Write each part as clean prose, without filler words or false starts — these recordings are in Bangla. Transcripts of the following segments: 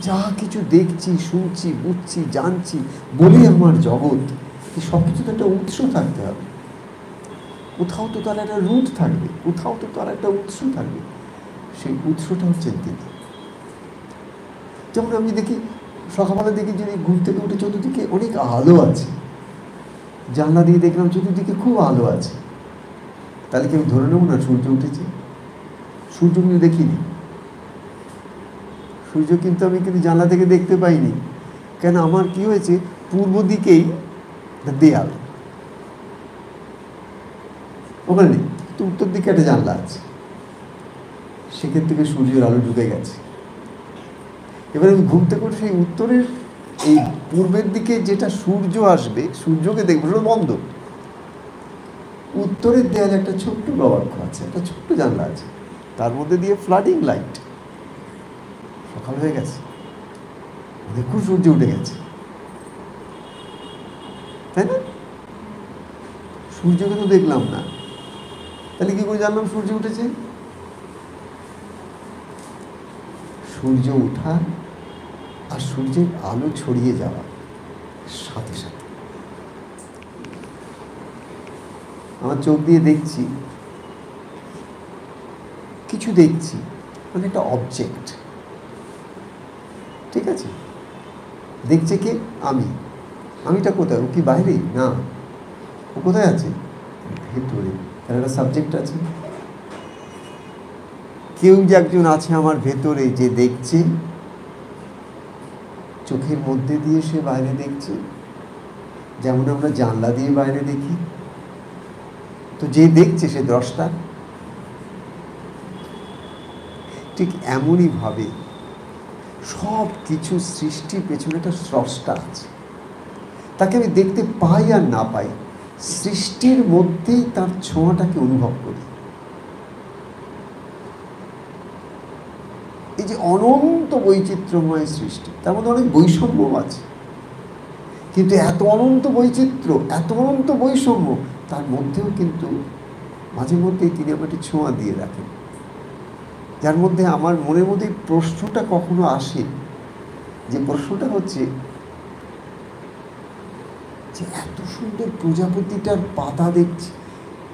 যা কিছু দেখছি, শুনছি, বুঝছি, জানছি বলে আমার জগৎ, এই সব কিছু তো একটা উৎস থাকতে হবে। কোথাও তো তার একটা রুট থাকবে, কোথাও তো তার একটা উৎস থাকবে। সেই উৎসটা হচ্ছেন তিনি। যেমন আমি দেখি, সকালবেলা দেখি যে ঘুম থেকে উঠে চতুর্দিকে অনেক আলো আছে, জানলা দিয়ে দেখলাম চতুর্দিকে খুব আলো আছে, তাহলে কি আমি ধরে নেব না সূর্য উঠেছে? সূর্য কিন্তু দেখিনি, সূর্য কিন্তু আমি জানলা থেকে দেখতে পাইনি। কেন? আমার কি হয়েছে, পূর্ব দিকেই দেয়াল, ওখানে নেই, তো উত্তর দিকে একটা জানলা আছে, সেখান থেকে সূর্যের আলো ঢুকে গেছে। এবার আমি ঘুম থেকে উঠে সেই উত্তরের এই পূর্বের দিকে যেটা সূর্য আসবে, সূর্যকে দেখবো, সেটা বন্ধ। উত্তরের দেয়ালে একটা ছোট্ট গবাক্ষ আছে, একটা ছোট্ট জানলা আছে, তার মধ্যে দিয়ে ফ্লাডিং লাইট। সকাল হয়ে গেছে, দেখুন সূর্য উঠে গেছে, তাই না? সূর্যকে তো দেখলাম না, তাহলে কি করে জানলাম সূর্য উঠেছে? সূর্য ওঠা আর সূর্যের আলো ছড়িয়ে যাওয়া সাথে সাথে আমার চোখ দিয়ে দেখছি, কিছু দেখছি, মানে একটা অবজেক্ট, ঠিক আছে? দেখছে কে? আমি। আমিটা কোথায়? ও কি বাইরে? না, ও কোথায় আছে? ভেতরে। তার একটা সাবজেক্ট আছে, কেউ যে একজন আছে আমার ভেতরে, যে দেখছে, চোখের মধ্যে দিয়ে সে বাইরে দেখছে, যেমন আমরা জানলা দিয়ে বাইরে দেখি। তো যে দেখছে সে দ্রষ্টা। ঠিক এমনই ভাবে সব কিছু সৃষ্টির পেছনে একটা স্রষ্টা আছে, তাকে আমি দেখতে পাই আর না পাই, সৃষ্টির মধ্যেই তার ছোঁয়াটাকে অনুভব করি। এই যে অনন্ত বৈচিত্র্যময় সৃষ্টি, তার মধ্যে অনেক বৈষম্য আছে, কিন্তু এত অনন্ত বৈচিত্র্য, এত অনন্ত বৈষম্য, তার মধ্যেও কিন্তু মাঝে মধ্যেই তিনি আমাকে ছোঁয়া দিয়ে রাখেন, যার মধ্যে আমার মনের মধ্যে প্রশ্নটা কখনো আসে, যে প্রশ্নটা হচ্ছে যে এত সুন্দর প্রজাপতিটার পাতা দেখছি,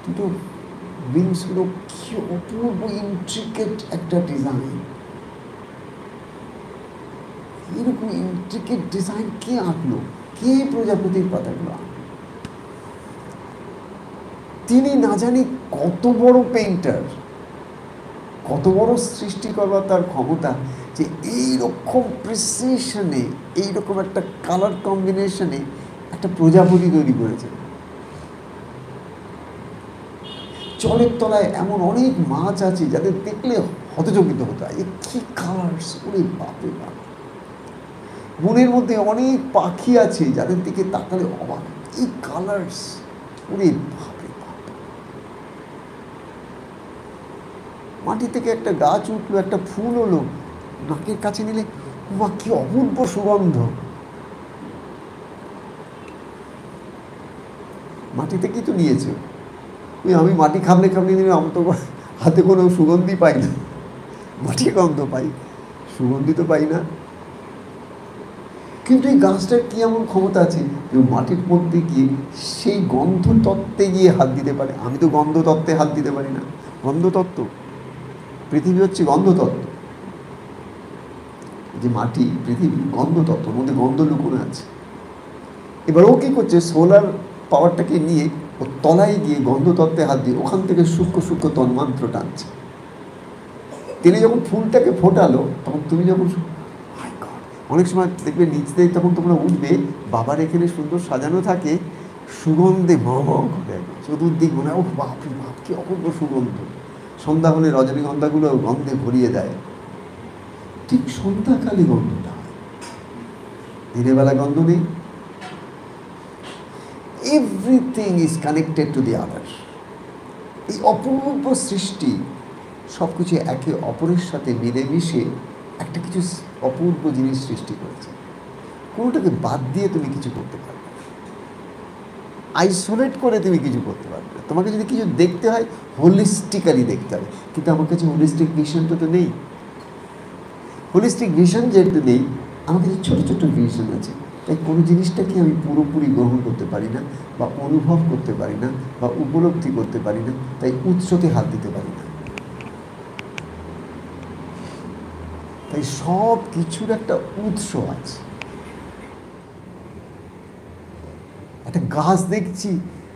দুটো উইংসগুলো কি অপূর্ব ইন্ট্রিকেট একটা ডিজাইন, এরকম ইন্ট্রিকেট ডিজাইন কে আঁকলো? কে প্রজাপতির পাতাগুলো আঁকলো? তিনি না জানি কত বড় পেইন্টার, কত বড় সৃষ্টি করবার তার ক্ষমতা, যে এইরকম প্রিসিশনে, এইরকম একটা কালার কম্বিনেশনে একটা প্রজাপতি তৈরি করেছে। জলের তলায় এমন অনেক মাছ আছে যাদের দেখলে হতচকিত হতে হয়, কি কালার্স, ওরে বাপরে বাপ। বনের মধ্যে অনেক পাখি আছে যাদের দিকে তাকালে অবাক, এই কালার্স, ওরে বাপরে বাপ। মাটি থেকে একটা গাছ উঠলো, একটা ফুল হলো, নাকের কাছে নিলে মা কি অপূর্ব সুগন্ধ। মাটি থেকেই তো নিয়েছে, আমি মাটি খামলে খামলে নিলে আমি তো হাতে কোনো সুগন্ধি পাই না, মাটির গন্ধ পাই, সুগন্ধি তো পাই না। কিন্তু এই গাছটার কি এমন ক্ষমতা আছে যে মাটির মধ্যে গিয়ে সেই গন্ধ তত্ত্বে গিয়ে হাত দিতে পারে? আমি তো গন্ধ তত্ত্বে হাত দিতে পারি না। গন্ধতত্ত্ব, পৃথিবী হচ্ছে গন্ধতত্ত্ব, যে মাটি, পৃথিবী গন্ধতত্ত্বর মধ্যে গন্ধ লুকোনো আছে। এবার ও কী করছে, সোলার পাওয়ারটাকে নিয়ে ও তলায় গিয়ে গন্ধতত্ত্বে হাত দিয়ে ওখান থেকে সূক্ষ্ম সূক্ষ্ম তন্মাত্র টানছে। তিনি যখন ফুলটাকে ফোটালো, তখন তুমি যখন অনেক সময় দেখবে নিচ থেকে তখন তোমরা উঠবে, বাবার এখানে সুন্দর সাজানো থাকে, সুগন্ধে মহ করে চতুর্দিক মনে হয় ও বাপরে বাপ কি অপূর্ব সুগন্ধ। সন্ধ্যা হলে রজনীগন্ধাগুলো গন্ধে ভরিয়ে দেয়, ঠিক সন্ধ্যাকালে গন্ধটা হয়, দিনের বেলা গন্ধ নেই। Everything is connected to the other. এই অপূর্ব সৃষ্টি সব কিছু একে অপরের সাথে মিলেমিশে একটা কিছু অপূর্ব জিনিস সৃষ্টি করেছে। কোনোটাকে বাদ দিয়ে তুমি কিছু করতে পারবে না, আইসোলেট করে তুমি কিছু করতে পারবে না। তোমাকে যদি কিছু দেখতে হয় হোলিস্টিক্যালি দেখতে হবে, কিন্তু আমার কাছে হোলিস্টিক ভিশনটা তো নেই। হোলিস্টিক ভিশন যেহেতু নেই, আমার কাছে ছোটো ছোটো ভিশন আছে, তাই কোনো জিনিসটাকে আমি পুরোপুরি গ্রহণ করতে পারি না, বা অনুভব করতে পারি না, বা উপলব্ধি করতে পারি না, তাই উৎসতে হাত দিতে পারি না। তাই সব কিছুর একটা উৎস আছে। একটা গাছ দেখছি,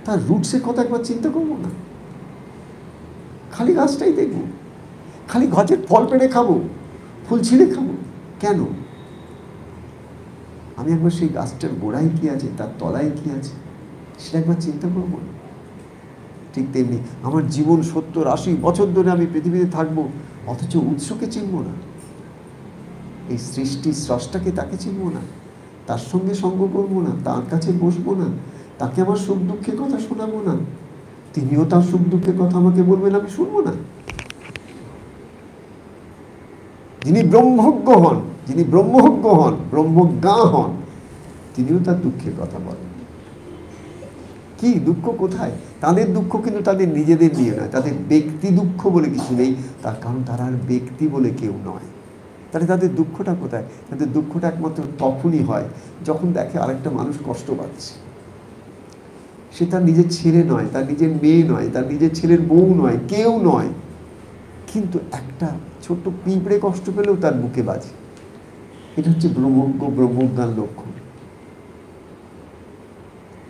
তার রুটসের কথা একবার চিন্তা করবো না? খালি গাছটাই দেখবো, খালি গাছের ফল পেড়ে খাবো, ফুল ছিঁড়ে খাবো, কেন? আমি একবার সেই গাছটার গোড়ায় কি আছে, তার তলায় কি আছে, সেটা একবার চিন্তা করবো না? ঠিক তেমনি আমার জীবন 70-80 বছর ধরে আমি পৃথিবীতে থাকবো, অথচ উৎসকে চিনব না, এই সৃষ্টি স্রষ্টাকে তাকে চিনব না, তার সঙ্গে সঙ্গ করবো না, তার কাছে বসবো না, তাকে আমার সুখ দুঃখের কথা শোনাবো না, তিনিও তার সুখ দুঃখের কথা আমাকে বলবেন, আমি শুনবো না। যিনি ব্রহ্মজ্ঞ হন, যিনি ব্রহ্মজ্ঞ হন, ব্রহ্মজ্ঞা হন, তিনিও তার দুঃখের কথা বলেন। কি দুঃখ কোথায়? তাদের দুঃখ কিন্তু তাদের নিজেদের নিয়ে নয়, তাদের ব্যক্তি দুঃখ বলে কিছু নেই, তার কারণ তারা আর ব্যক্তি বলে কেউ নয়। তাহলে তাদের দুঃখটা কোথায়? তাদের দুঃখটা একমাত্র তখনই হয় যখন দেখে আরেকটা মানুষ কষ্ট পাচ্ছে। সে তার নিজের ছেলে নয়, তার নিজের মেয়ে নয়, তার নিজের ছেলের বউ নয়, কেউ নয়, কিন্তু একটা ছোট্ট পিঁপড়ে কষ্ট পেলেও তার বুকে বাজে। এটা হচ্ছে ব্রহ্মজ্ঞ, ব্রহ্মজ্ঞান লক্ষণ।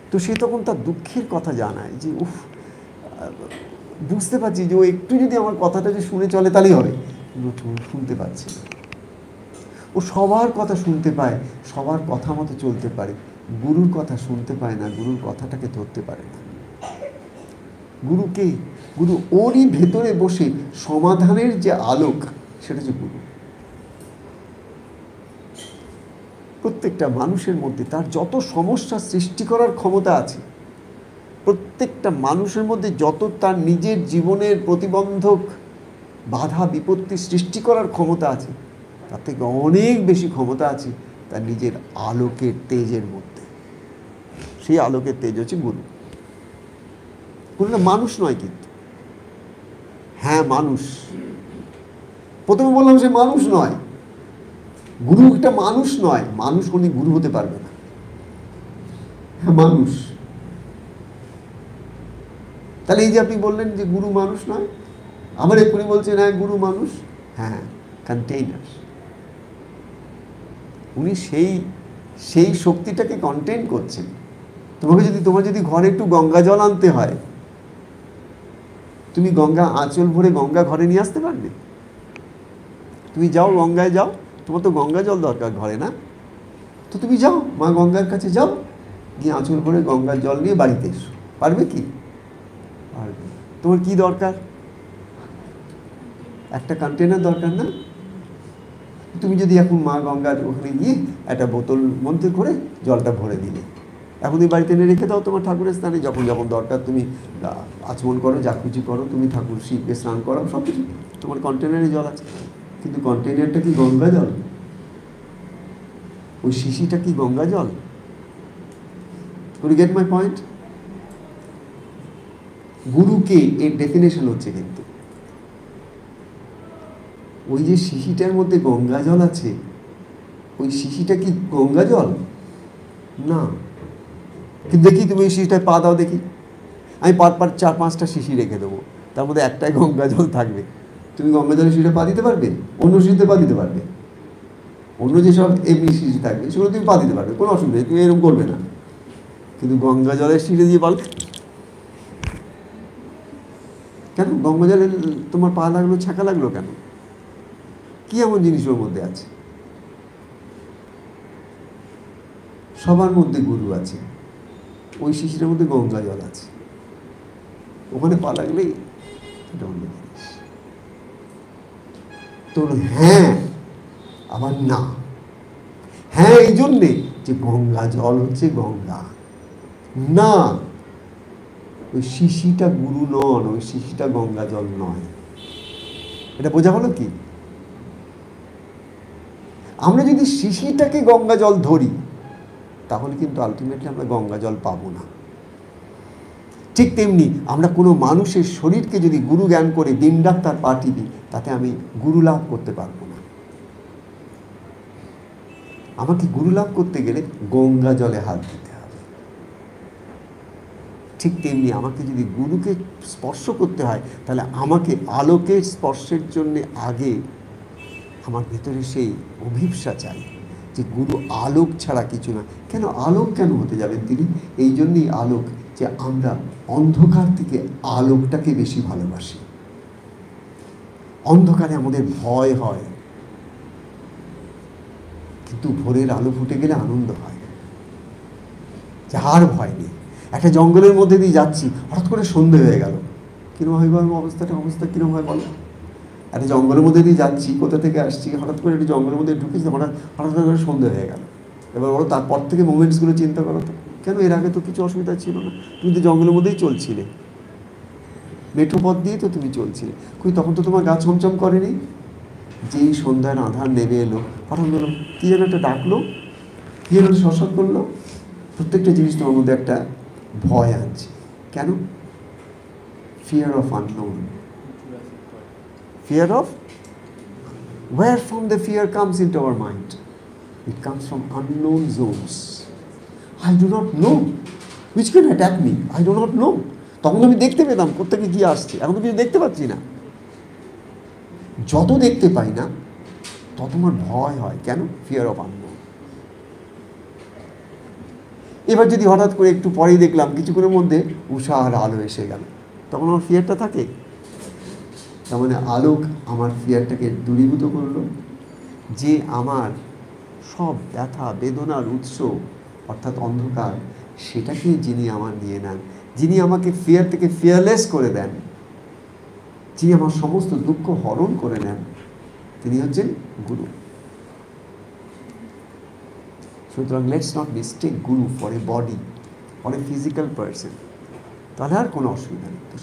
তো সে তখন তার দুঃখের কথা জানায় যে উফ, বুঝতে পারছি যে ও একটু যদি আমার কথাটা যে শুনে চলে তাহলেই হবে, শুনতে পাচ্ছে না। ও সবার কথা শুনতে পায়, সবার কথা মতো চলতে পারে, গুরুর কথা শুনতে পায় না, গুরুর কথাটাকে ধরতে পারে না। গুরুকে, গুরু ওরই ভেতরে বসে সমাধানের যে আলোক, সেটা হচ্ছে গুরু। প্রত্যেকটা মানুষের মধ্যে তার যত সমস্যা সৃষ্টি করার ক্ষমতা আছে, প্রত্যেকটা মানুষের মধ্যে যত তার নিজের জীবনের প্রতিবন্ধক বাধা বিপত্তি সৃষ্টি করার ক্ষমতা আছে, তার থেকে অনেক বেশি ক্ষমতা আছে তার নিজের আলোকের তেজের মধ্যে। সেই আলোকের তেজ হচ্ছে গুরু। গুরুটা মানুষ নয় কিন্তু, হ্যাঁ মানুষ, প্রথমে বললাম সে মানুষ নয়, গুরু একটা মানুষ নয়, মানুষ কোনদিন গুরু হতে পারবে না। হ্যাঁ মানুষ। তাহলে এই যে আপনি বললেন যে গুরু মানুষ নয়, আমার এক্ষুনি বলছেন হ্যাঁ গুরু মানুষ, হ্যাঁ কন্টেইনার। উনি সেই শক্তিটাকে কন্টেইন করছেন। তোমার যদি ঘরে একটু গঙ্গা জল আনতে হয়, তুমি গঙ্গা আঁচল ভরে গঙ্গা ঘরে নিয়ে আসতে পারবে? তুমি যাও গঙ্গায় যাও, তোমার তো গঙ্গা জল দরকার ঘরে, না? তো তুমি যাও মা গঙ্গার কাছে যাও, গিয়ে আঁচল ভরে গঙ্গার জল নিয়ে বাড়িতে এসো, পারবে কি? পারবে। তোমার কি দরকার? একটা কন্টেনার দরকার, না? তুমি যদি এখন মা গঙ্গার ওখানে গিয়ে একটা বোতল মধ্যে করে জলটা ভরে দিলে, এখন তুমি বাড়িতে এনে রেখে দাও তোমার ঠাকুরের স্থানে, যখন যখন দরকার তুমি আচমন করো, যা খুশি করো, তুমি ঠাকুর শিবকে স্নান করো, সব কিছু তোমার কন্টেনারে জল আছে। কিন্তু কন্টেনারটা কি গঙ্গা জল? ওই শিশিটা কি গঙ্গা জল? You get my point? গুরুকে এর ডেফিনেশন হচ্ছে কিন্তু ওই যে শিশিটার মধ্যে গঙ্গা জল আছে, ওই শিশিটা কি গঙ্গা জল? না। কিন্তু দেখি তুমি ওই শিশিটায় পা দাও দেখি, আমি 4-5টা শিশি রেখে দেবো, তার মধ্যে একটাই গঙ্গা জল থাকবে। তুমি গঙ্গা জলের শিশিটা পা দিতে পারবে? অন্য শিশিতে পা দিতে পারবে? অন্য যেসব এমনি শিশি থাকবে সেগুলো তুমি পা দিতে পারবে, কোনো অসুবিধা নেই, তুমি এরকম করবে না। কিন্তু গঙ্গা জলের শিশি দিয়ে বল কেন? গঙ্গা জলে তোমার পা লাগলো, ছাঁকা লাগলো কেন? কি এমন জিনিস ওর মধ্যে আছে? সবার মধ্যে গুরু আছে, ওই শিশিটার মধ্যে গঙ্গা জল আছে, ওখানে পা লাগলেই এটা অন্য জিনিস। তো হ্যাঁ আবার না, হ্যাঁ এই জন্যে যে গঙ্গা জল হচ্ছে গঙ্গা, না ওই শিশিটা গুরু নন, ওই শিশিটা গঙ্গা জল নয়। এটা বোঝা হলো কি? আমরা যদি শিশিটাকে গঙ্গা জল ধরি, তাহলে কিন্তু আলটিমেটলি আমরা গঙ্গা জল পাবো না। ঠিক তেমনি আমরা কোনো মানুষের শরীরকে যদি গুরু জ্ঞান করে দিন রাত তার পা টিপি, তাতে আমি গুরু লাভ করতে পারবো না। আমাকে গুরু লাভ করতে গেলে গঙ্গা জলে হাত দিতে হবে। ঠিক তেমনি আমাকে যদি গুরুকে স্পর্শ করতে হয়, তাহলে আমাকে আলোকের স্পর্শের জন্য আগে আমার ভেতরে সেই অভিপ্সা চাই যে গুরু আলোক ছাড়া কিছু না। কেন আলোক কেন হতে যাবেন তিনি? এই জন্যই আলোক যে আমরা অন্ধকার থেকে আলোকটাকে বেশি ভালোবাসি। অন্ধকারে আমাদের ভয় হয়, কিন্তু ভোরের আলো ফুটে গেলে আনন্দ হয়, যার ভয় নেই। একটা জঙ্গলের মধ্যে দিয়ে যাচ্ছি, হঠাৎ করে সন্ধে হয়ে গেল, কিরম হয় বলো অবস্থা কিরম হয় বলো? একটা জঙ্গলের মধ্যে দিয়ে যাচ্ছি, কোথা থেকে আসছি, হঠাৎ করে একটা জঙ্গলের মধ্যে ঢুকেছি, হঠাৎ করে সন্ধে হয়ে গেল। এবার বলো তারপর থেকে মোমেন্টসগুলো চিন্তা করো তো, কেন এর আগে তো কিছু অসুবিধা ছিল না, তুমি তো জঙ্গলের মধ্যেই চলছিলে, মেঠো পথ দিয়ে তো তুমি চলছিলে, তখন তো তোমার গা ছমছম করেনি। যেই সন্ধ্যার আধার নেমে এলো, হঠাৎ বলো কী যেন একটা ডাকলো, কী যেন শশক করলো, প্রত্যেকটা জিনিস তোমার মধ্যে একটা ভয় আনছে। কেন? Fear of unknown. Fear of? Where from the fear comes into our mind? It comes from unknown zones. I do not know which can attack me. I do not know. তখন আমি দেখতে পেতাম কোত্থেকে কি আসছে, এখন তো কিছু দেখতে পাচ্ছি না। যত দেখতে পাই না তত আমার ভয় হয়। কেন? Fear of unknown. এবার যদি হঠাৎ করে একটু পরেই দেখলাম কিছুক্ষণের মধ্যে উষার আলো এসে গেল, তখন আমার ফিয়ারটা থাকে। তার মানে আলোক আমার ফিয়ারটাকে দূরীভূত করলো। যে আমার সব ব্যথা বেদনার উৎস অর্থাৎ অন্ধকার, সেটাকে যিনি আমার নিয়ে নেন, যিনি আমাকে ফিয়ার থেকে ফিয়ারলেস করে দেন, যিনি আমার সমস্ত দুঃখ হরণ করে নেন, তিনি হচ্ছেন গুরু। সুতরাং let's not mistake Guru for a body, for a physical person. তাহলে আর কোনো অসুবিধা নেই। তো